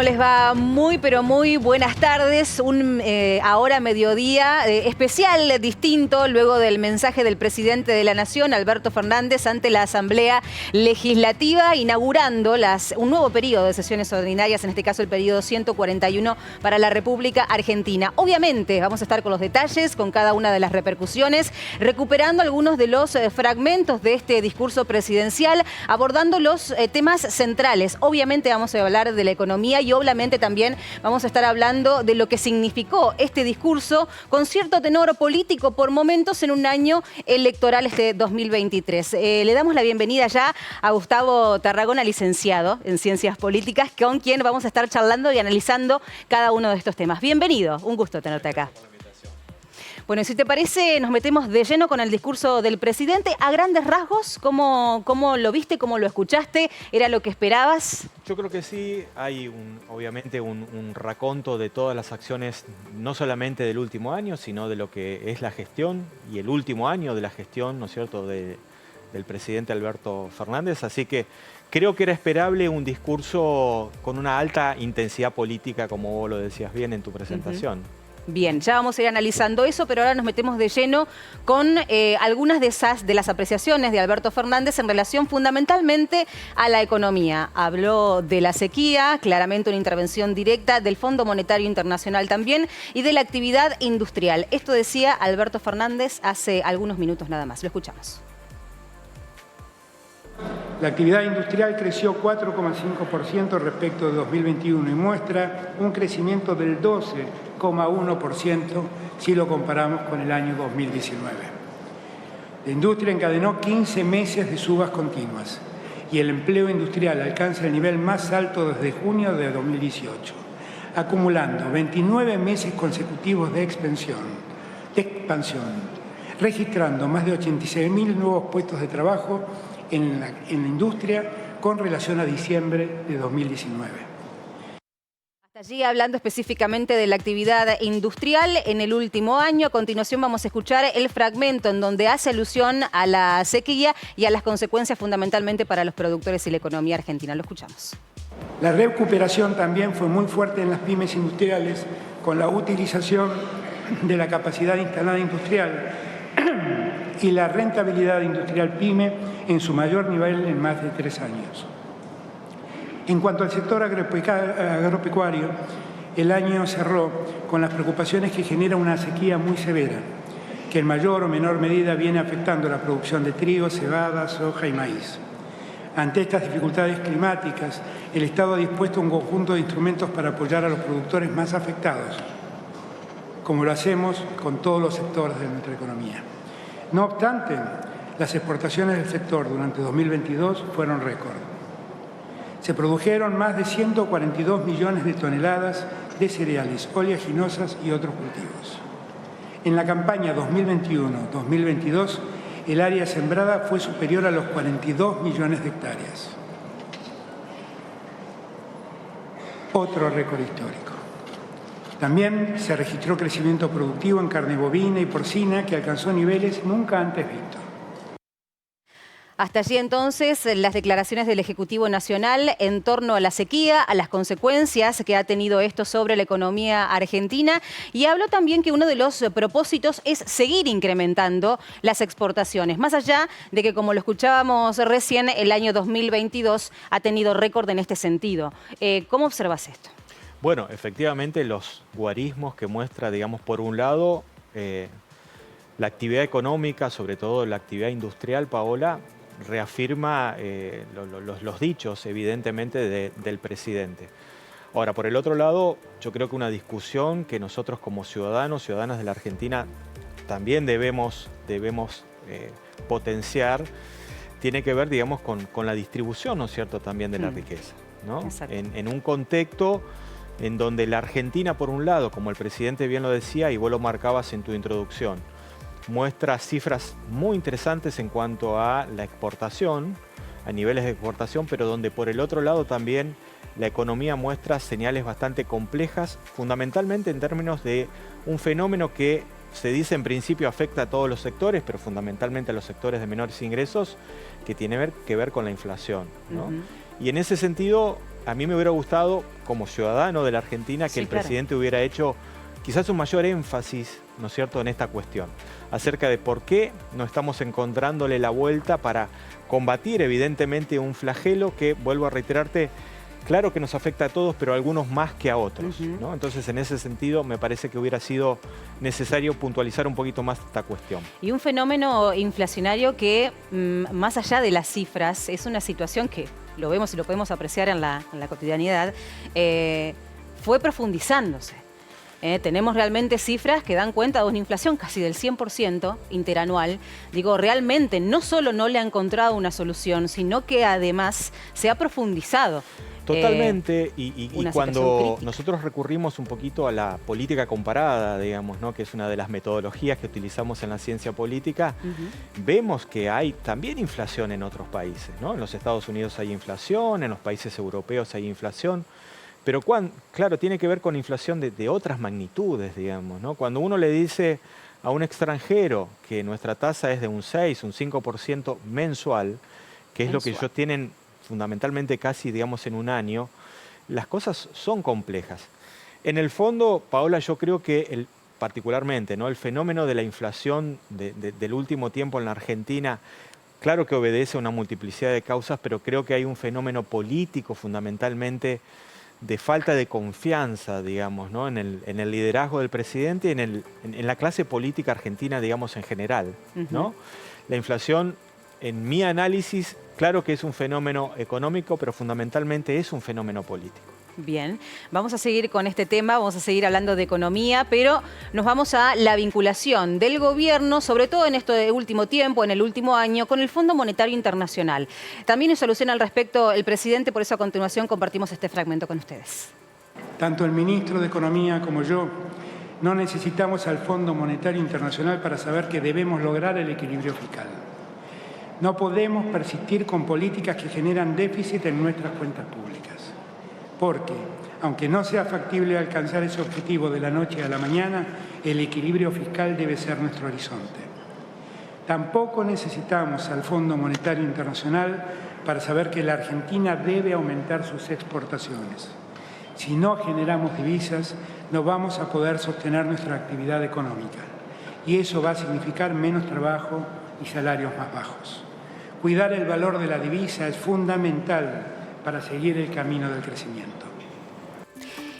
¿Cómo les va? Muy, pero muy buenas tardes. Ahora mediodía especial, distinto, luego del mensaje del presidente de la Nación, Alberto Fernández, ante la Asamblea Legislativa, inaugurando un nuevo periodo de sesiones ordinarias, en este caso el periodo 141 para la República Argentina. Obviamente vamos a estar con los detalles, con cada una de las repercusiones, recuperando algunos de los fragmentos de este discurso presidencial, abordando los temas centrales. Obviamente vamos a hablar de la economía y obviamente también vamos a estar hablando de lo que significó este discurso con cierto tenor político por momentos en un año electoral este 2023. Le damos la bienvenida ya a Gustavo Tarragona, licenciado en Ciencias Políticas, con quien vamos a estar charlando y analizando cada uno de estos temas. Bienvenido, un gusto tenerte acá. Bueno, si te parece, nos metemos de lleno con el discurso del presidente. A grandes rasgos, ¿cómo lo viste? ¿Cómo lo escuchaste? ¿Era lo que esperabas? Yo creo que sí. Hay obviamente un raconto de todas las acciones, no solamente del último año, sino de lo que es la gestión y el último año de la gestión, ¿no es cierto?, del presidente Alberto Fernández. Así que creo que era esperable un discurso con una alta intensidad política, como vos lo decías bien en tu presentación. Bien, ya vamos a ir analizando eso, pero ahora nos metemos de lleno con algunas de las apreciaciones de Alberto Fernández en relación fundamentalmente a la economía. Habló de la sequía, claramente una intervención directa del Fondo Monetario Internacional también, y de la actividad industrial. Esto decía Alberto Fernández hace algunos minutos nada más. Lo escuchamos. La actividad industrial creció 4,5% respecto de 2021 y muestra un crecimiento del 12,1% si lo comparamos con el año 2019. La industria encadenó 15 meses de subas continuas y el empleo industrial alcanza el nivel más alto desde junio de 2018, acumulando 29 meses consecutivos de expansión, registrando más de 86.000 nuevos puestos de trabajo en la industria con relación a diciembre de 2019. Hasta allí hablando específicamente de la actividad industrial en el último año. A continuación vamos a escuchar el fragmento en donde hace alusión a la sequía y a las consecuencias fundamentalmente para los productores y la economía argentina. Lo escuchamos. La recuperación también fue muy fuerte en las pymes industriales con la utilización de la capacidad instalada industrial y la rentabilidad industrial pyme en su mayor nivel en más de 3 años. En cuanto al sector agropecuario, el año cerró con las preocupaciones que genera una sequía muy severa, que en mayor o menor medida viene afectando la producción de trigo, cebada, soja y maíz. Ante estas dificultades climáticas, el Estado ha dispuesto un conjunto de instrumentos para apoyar a los productores más afectados, como lo hacemos con todos los sectores de nuestra economía. No obstante, las exportaciones del sector durante 2022 fueron récord. Se produjeron más de 142 millones de toneladas de cereales, oleaginosas y otros cultivos. En la campaña 2021-2022, el área sembrada fue superior a los 42 millones de hectáreas. Otro récord histórico. También se registró crecimiento productivo en carne bovina y porcina que alcanzó niveles nunca antes vistos. Hasta allí entonces las declaraciones del Ejecutivo Nacional en torno a la sequía, a las consecuencias que ha tenido esto sobre la economía argentina, y habló también que uno de los propósitos es seguir incrementando las exportaciones, más allá de que, como lo escuchábamos recién, el año 2022 ha tenido récord en este sentido. ¿Cómo observas esto? Bueno, efectivamente los guarismos que muestra, digamos, por un lado, la actividad económica, sobre todo la actividad industrial, Paola, reafirma los dichos, evidentemente, del presidente. Ahora, por el otro lado, yo creo que una discusión que nosotros como ciudadanos, ciudadanas de la Argentina, también debemos potenciar, tiene que ver, digamos, con la distribución, ¿no es cierto?, también de la riqueza, ¿no? En un contexto en donde la Argentina, por un lado, como el presidente bien lo decía y vos lo marcabas en tu introducción, muestra cifras muy interesantes en cuanto a la exportación, a niveles de exportación, pero donde por el otro lado también la economía muestra señales bastante complejas, fundamentalmente en términos de un fenómeno que se dice en principio afecta a todos los sectores, pero fundamentalmente a los sectores de menores ingresos, que tiene que ver con la inflación, ¿no? Y en ese sentido, a mí me hubiera gustado, como ciudadano de la Argentina, que el presidente hubiera hecho quizás un mayor énfasis, ¿no es cierto?, en esta cuestión, acerca de por qué no estamos encontrándole la vuelta para combatir evidentemente un flagelo que, vuelvo a reiterarte, claro que nos afecta a todos, pero a algunos más que a otros, ¿no? Entonces, en ese sentido, me parece que hubiera sido necesario puntualizar un poquito más esta cuestión. Y un fenómeno inflacionario que, más allá de las cifras, es una situación que lo vemos y lo podemos apreciar en la cotidianidad, fue profundizándose. Tenemos realmente cifras que dan cuenta de una inflación casi del 100% interanual. Digo, realmente no solo no le ha encontrado una solución, sino que además se ha profundizado. Totalmente, y cuando nosotros recurrimos un poquito a la política comparada, digamos, ¿no?, que es una de las metodologías que utilizamos en la ciencia política, vemos que hay también inflación en otros países, ¿no? En los Estados Unidos hay inflación, en los países europeos hay inflación, pero claro, tiene que ver con inflación de otras magnitudes, digamos, ¿no? Cuando uno le dice a un extranjero que nuestra tasa es de un 6, un 5% mensual, que es lo que ellos tienen fundamentalmente casi, digamos, en un año, las cosas son complejas. En el fondo, Paola, yo creo que particularmente, ¿no?, el fenómeno de la inflación del último tiempo en la Argentina, claro que obedece a una multiplicidad de causas, pero creo que hay un fenómeno político fundamentalmente de falta de confianza, digamos, ¿no?, en el liderazgo del presidente y en la clase política argentina, digamos, en general, ¿no? La inflación, en mi análisis, claro que es un fenómeno económico, pero fundamentalmente es un fenómeno político. Bien, vamos a seguir con este tema, vamos a seguir hablando de economía, pero nos vamos a la vinculación del gobierno, sobre todo en este último tiempo, en el último año, con el Fondo Monetario Internacional. También nos soluciona al respecto el presidente, por eso a continuación compartimos este fragmento con ustedes. Tanto el ministro de Economía como yo no necesitamos al Fondo Monetario Internacional para saber que debemos lograr el equilibrio fiscal. No podemos persistir con políticas que generan déficit en nuestras cuentas públicas. Porque, aunque no sea factible alcanzar ese objetivo de la noche a la mañana, el equilibrio fiscal debe ser nuestro horizonte. Tampoco necesitamos al Fondo Monetario Internacional para saber que la Argentina debe aumentar sus exportaciones. Si no generamos divisas, no vamos a poder sostener nuestra actividad económica. Y eso va a significar menos trabajo y salarios más bajos. Cuidar el valor de la divisa es fundamental para seguir el camino del crecimiento.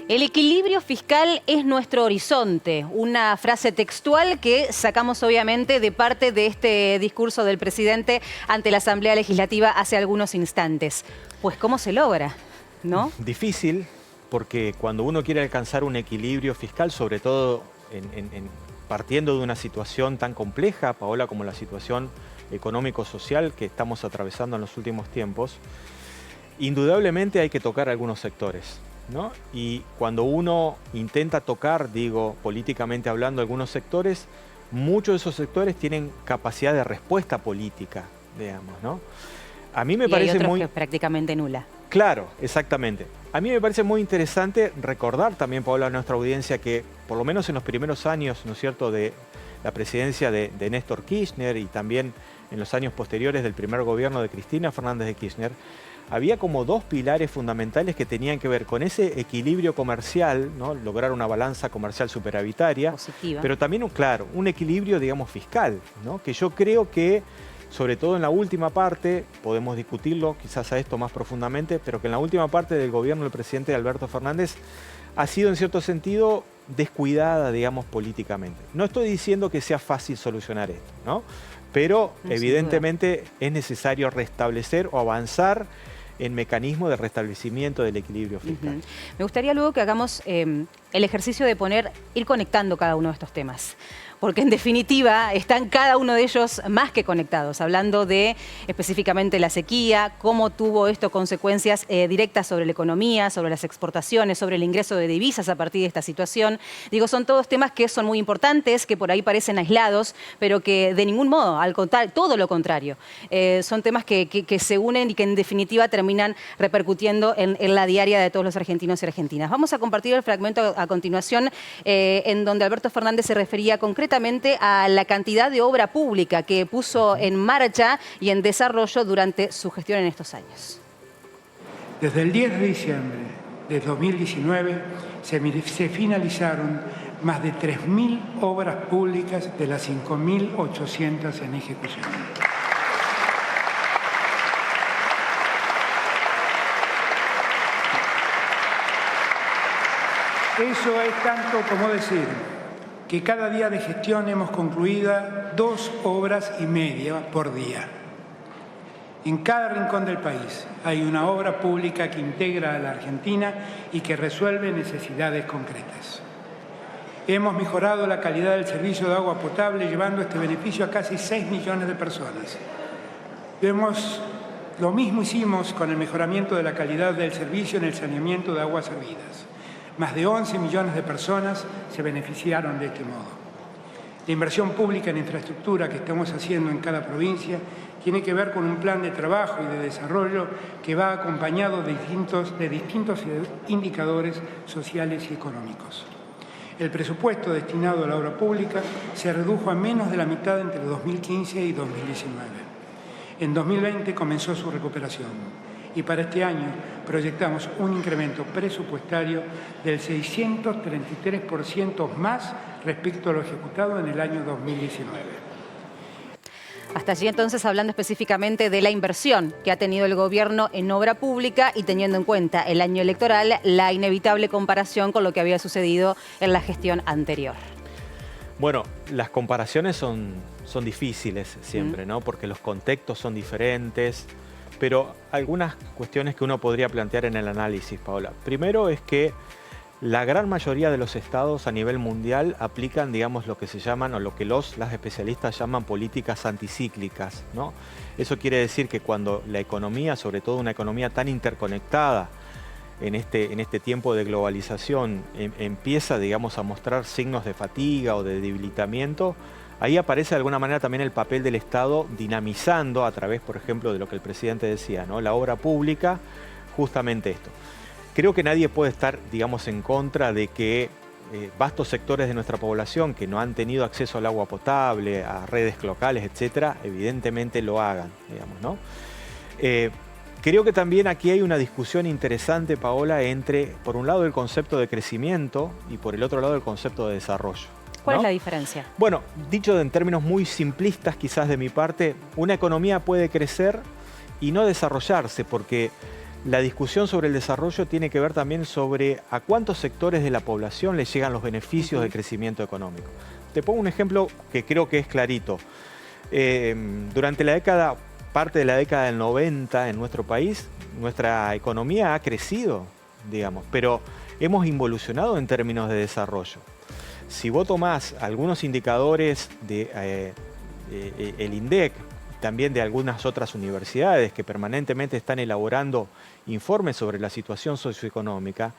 El equilibrio fiscal es nuestro horizonte, una frase textual que sacamos obviamente de parte de este discurso del presidente ante la Asamblea Legislativa hace algunos instantes. Pues ¿cómo se logra?, ¿no? Difícil, porque cuando uno quiere alcanzar un equilibrio fiscal, sobre todo partiendo de una situación tan compleja, Paola, como la situación económico-social que estamos atravesando en los últimos tiempos, indudablemente hay que tocar algunos sectores, ¿no? Y cuando uno intenta tocar, digo, políticamente hablando, algunos sectores, muchos de esos sectores tienen capacidad de respuesta política, digamos, ¿no? A mí me parece hay otros muy... que prácticamente nula. Claro, exactamente. A mí me parece muy interesante recordar también, Paola, a nuestra audiencia que, por lo menos en los primeros años, ¿no es cierto?, de la presidencia de Néstor Kirchner y también en los años posteriores del primer gobierno de Cristina Fernández de Kirchner, había como dos pilares fundamentales que tenían que ver con ese equilibrio comercial, ¿no?, lograr una balanza comercial superavitaria, positiva, pero también, claro, un equilibrio, digamos, fiscal, ¿no?, que yo creo que, sobre todo en la última parte, podemos discutirlo quizás a esto más profundamente, pero que en la última parte del gobierno del presidente Alberto Fernández ha sido en cierto sentido descuidada, digamos, políticamente. No estoy diciendo que sea fácil solucionar esto, ¿no?, pero evidentemente es necesario restablecer o avanzar en mecanismos de restablecimiento del equilibrio fiscal. Me gustaría luego que hagamos el ejercicio de ir conectando cada uno de estos temas. Porque en definitiva están cada uno de ellos más que conectados, hablando de específicamente la sequía, cómo tuvo esto consecuencias directas sobre la economía, sobre las exportaciones, sobre el ingreso de divisas a partir de esta situación. Digo, son todos temas que son muy importantes, que por ahí parecen aislados, pero que de ningún modo, al contrario, todo lo contrario. Son temas que se unen y que en definitiva terminan repercutiendo en la diaria de todos los argentinos y argentinas. Vamos a compartir el fragmento a continuación en donde Alberto Fernández se refería concretamente a la cantidad de obra pública que puso en marcha y en desarrollo durante su gestión en estos años. Desde el 10 de diciembre de 2019 se finalizaron más de 3.000 obras públicas de las 5.800 en ejecución. Eso es tanto como decir que cada día de gestión hemos concluido 2 obras y media por día. En cada rincón del país hay una obra pública que integra a la Argentina y que resuelve necesidades concretas. Hemos mejorado la calidad del servicio de agua potable, llevando este beneficio a casi 6 millones de personas. Lo mismo hicimos con el mejoramiento de la calidad del servicio en el saneamiento de aguas servidas. Más de 11 millones de personas se beneficiaron de este modo. La inversión pública en infraestructura que estamos haciendo en cada provincia tiene que ver con un plan de trabajo y de desarrollo que va acompañado de distintos indicadores sociales y económicos. El presupuesto destinado a la obra pública se redujo a menos de la mitad entre 2015 y 2019. En 2020 comenzó su recuperación y para este año proyectamos un incremento presupuestario del 633% más respecto a lo ejecutado en el año 2019. Hasta allí entonces hablando específicamente de la inversión que ha tenido el gobierno en obra pública y teniendo en cuenta el año electoral, la inevitable comparación con lo que había sucedido en la gestión anterior. Bueno, las comparaciones son difíciles siempre, ¿no? Porque los contextos son diferentes, pero algunas cuestiones que uno podría plantear en el análisis, Paola. Primero es que la gran mayoría de los estados a nivel mundial aplican, digamos, lo que se llaman, o lo que las especialistas llaman políticas anticíclicas, ¿no? Eso quiere decir que cuando la economía, sobre todo una economía tan interconectada en este tiempo de globalización, empieza, digamos, a mostrar signos de fatiga o de debilitamiento, ahí aparece de alguna manera también el papel del Estado dinamizando a través, por ejemplo, de lo que el presidente decía, ¿no? La obra pública, justamente esto. Creo que nadie puede estar, digamos, en contra de que vastos sectores de nuestra población que no han tenido acceso al agua potable, a redes locales, etcétera, evidentemente lo hagan, digamos, ¿no? Creo que también aquí hay una discusión interesante, Paola, entre, por un lado, el concepto de crecimiento y por el otro lado, el concepto de desarrollo. ¿Cuál ¿no? es la diferencia? Bueno, dicho en términos muy simplistas quizás de mi parte, una economía puede crecer y no desarrollarse porque la discusión sobre el desarrollo tiene que ver también sobre a cuántos sectores de la población les llegan los beneficios del crecimiento económico. Te pongo un ejemplo que creo que es clarito. Durante parte de la década del 90 en nuestro país, nuestra economía ha crecido, digamos, pero hemos involucionado en términos de desarrollo. Si vos tomás algunos indicadores del INDEC, también de algunas otras universidades que permanentemente están elaborando informes sobre la situación socioeconómica,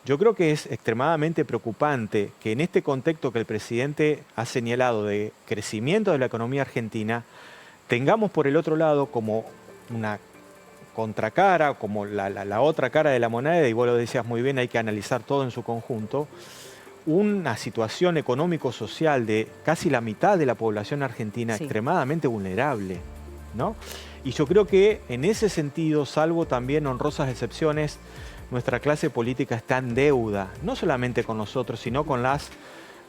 yo creo que es extremadamente preocupante que en este contexto que el presidente ha señalado de crecimiento de la economía argentina, tengamos por el otro lado como una contracara, como la otra cara de la moneda, y vos lo decías muy bien, hay que analizar todo en su conjunto, una situación económico-social de casi la mitad de la población argentina extremadamente vulnerable, ¿no? Y yo creo que en ese sentido, salvo también honrosas excepciones, nuestra clase política está en deuda, no solamente con nosotros, sino con las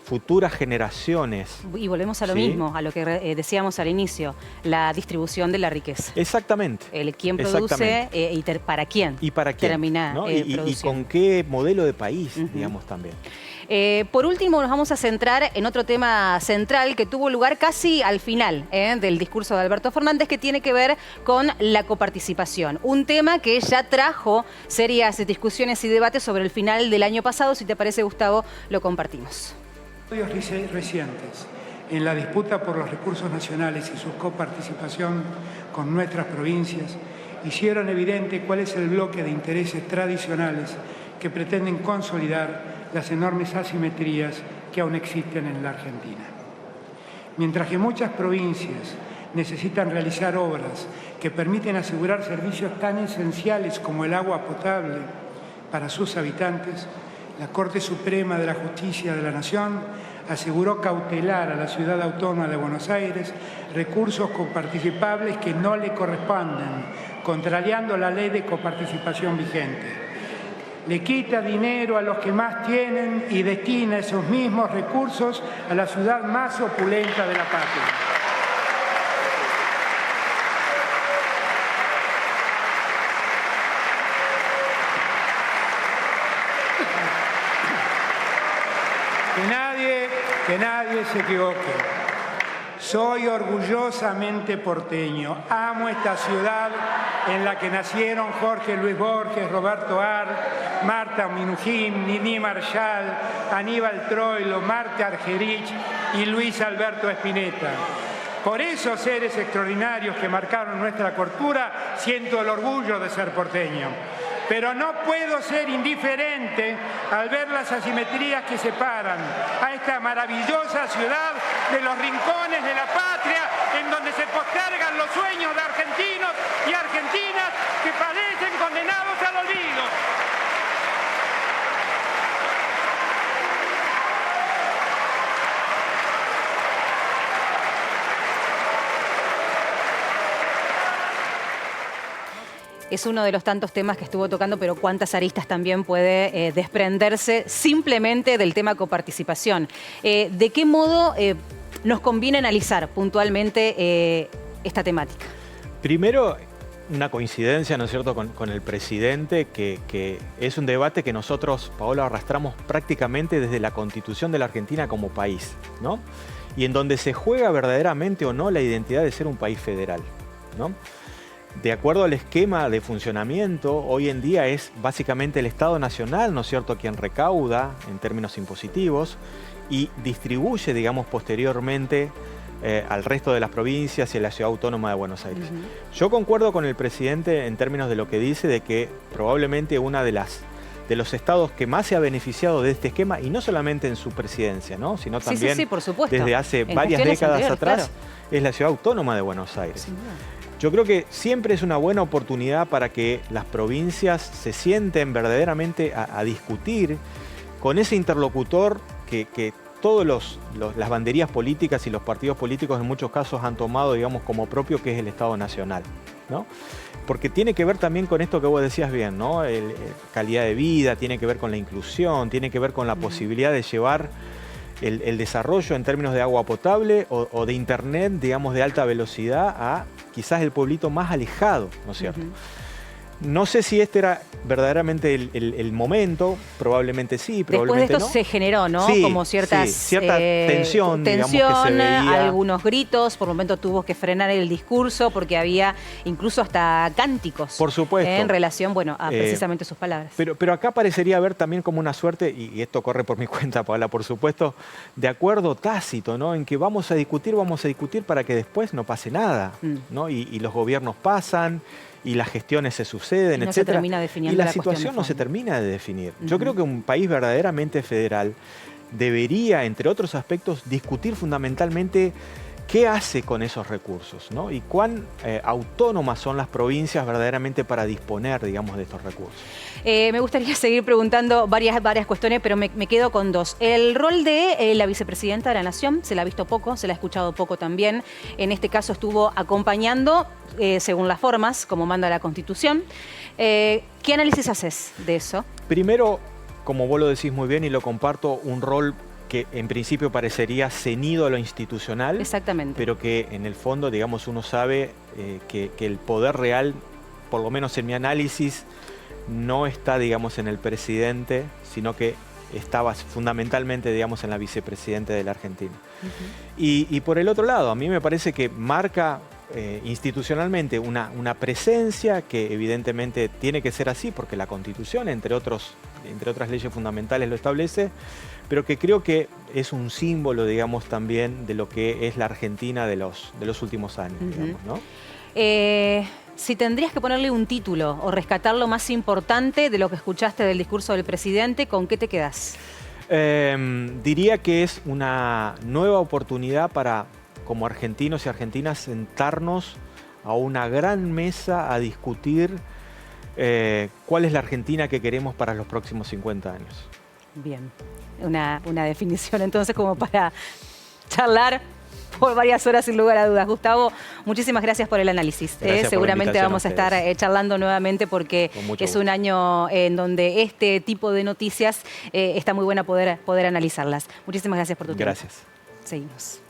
futuras generaciones. Y volvemos a lo mismo, a lo que decíamos al inicio, la distribución de la riqueza. Exactamente. El quién produce y para quién. Y para quién. Termina, ¿no? Y con qué modelo de país, digamos, también. Por último, nos vamos a centrar en otro tema central que tuvo lugar casi al final del discurso de Alberto Fernández, que tiene que ver con la coparticipación. Un tema que ya trajo serias discusiones y debates sobre el final del año pasado. Si te parece, Gustavo, lo compartimos. Recientes en la disputa por los recursos nacionales y su coparticipación con nuestras provincias hicieron evidente cuál es el bloque de intereses tradicionales que pretenden consolidar las enormes asimetrías que aún existen en la Argentina. Mientras que muchas provincias necesitan realizar obras que permiten asegurar servicios tan esenciales como el agua potable para sus habitantes, la Corte Suprema de la Justicia de la Nación aseguró cautelar a la Ciudad Autónoma de Buenos Aires recursos coparticipables que no le corresponden contrariando la ley de coparticipación vigente. Le quita dinero a los que más tienen y destina esos mismos recursos a la ciudad más opulenta de la patria. Que nadie se equivoque. Soy orgullosamente porteño. Amo esta ciudad en la que nacieron Jorge Luis Borges, Roberto Ar, Marta Minujín, Nini Marshall, Aníbal Troilo, Marta Argerich y Luis Alberto Spinetta. Por esos seres extraordinarios que marcaron nuestra cultura, siento el orgullo de ser porteño. Pero no puedo ser indiferente al ver las asimetrías que separan a esta maravillosa ciudad de los rincones de la patria en donde se postergan los sueños de argentinos y argentinas que padecen condenados al olvido. Es uno de los tantos temas que estuvo tocando, pero cuántas aristas también puede desprenderse simplemente del tema coparticipación. ¿De qué modo nos conviene analizar puntualmente esta temática? Primero, una coincidencia, ¿no es cierto?, con el presidente, que es un debate que nosotros, Paola, arrastramos prácticamente desde la Constitución de la Argentina como país, ¿no? Y en donde se juega verdaderamente o no la identidad de ser un país federal, ¿no? De acuerdo al esquema de funcionamiento, hoy en día es básicamente el Estado Nacional, ¿no es cierto?, quien recauda en términos impositivos y distribuye, digamos, posteriormente al resto de las provincias y a la Ciudad Autónoma de Buenos Aires. Yo concuerdo con el presidente en términos de lo que dice, de que probablemente una de los estados que más se ha beneficiado de este esquema, y no solamente en su presidencia, ¿no?, sino también sí, por supuesto, desde hace varias décadas atrás, claro, es la Ciudad Autónoma de Buenos Aires. Yo creo que siempre es una buena oportunidad para que las provincias se sienten verdaderamente a discutir con ese interlocutor que todas las banderías políticas y los partidos políticos en muchos casos han tomado, digamos, como propio, que es el Estado Nacional, ¿no? Porque tiene que ver también con esto que vos decías bien, ¿no? Calidad de vida, tiene que ver con la inclusión, tiene que ver con la posibilidad de llevar el desarrollo en términos de agua potable o de internet, digamos, de alta velocidad a quizás el pueblito más alejado, ¿no es cierto? No sé si este era verdaderamente el momento, probablemente sí, probablemente no. Después de esto se generó, ¿no? Sí, como cierta tensión, digamos, que se veía. Algunos gritos, por momento tuvo que frenar el discurso porque había incluso hasta cánticos. Por supuesto. En relación, bueno, a precisamente sus palabras. Pero acá parecería haber también como una suerte, y esto corre por mi cuenta, Paola, por supuesto, de acuerdo tácito, ¿no? En que vamos a discutir para que después no pase nada, ¿no? Y los gobiernos pasan, y las gestiones se suceden, no etcétera. Y la situación no se termina de definir. Yo creo que un país verdaderamente federal debería, entre otros aspectos, discutir fundamentalmente qué hace con esos recursos, ¿no? Y cuán autónomas son las provincias verdaderamente para disponer, digamos, de estos recursos. Me gustaría seguir preguntando varias cuestiones, pero me quedo con dos. El rol de la vicepresidenta de la Nación, se la ha visto poco, se la ha escuchado poco también. En este caso estuvo acompañando, según las formas, como manda la Constitución. ¿Qué análisis haces de eso? Primero, como vos lo decís muy bien y lo comparto, un rol que en principio parecería ceñido a lo institucional. Exactamente. Pero que en el fondo, digamos, uno sabe que el poder real, por lo menos en mi análisis, no está, digamos, en el presidente, sino que estaba fundamentalmente, digamos, en la vicepresidenta de la Argentina. Y por el otro lado, a mí me parece que marca institucionalmente una presencia que evidentemente tiene que ser así, porque la Constitución, entre otras leyes fundamentales, lo establece, pero que creo que es un símbolo, digamos, también de lo que es la Argentina de los últimos años, digamos, ¿no? Si tendrías que ponerle un título o rescatar lo más importante de lo que escuchaste del discurso del presidente, ¿con qué te quedás? Diría que es una nueva oportunidad para, como argentinos y argentinas, sentarnos a una gran mesa a discutir cuál es la Argentina que queremos para los próximos 50 años. Bien, una definición entonces como para charlar por varias horas sin lugar a dudas. Gustavo, muchísimas gracias por el análisis. Seguramente vamos a estar charlando nuevamente porque es un año en donde este tipo de noticias está muy buena poder analizarlas. Muchísimas gracias por tu tiempo. Gracias. Seguimos.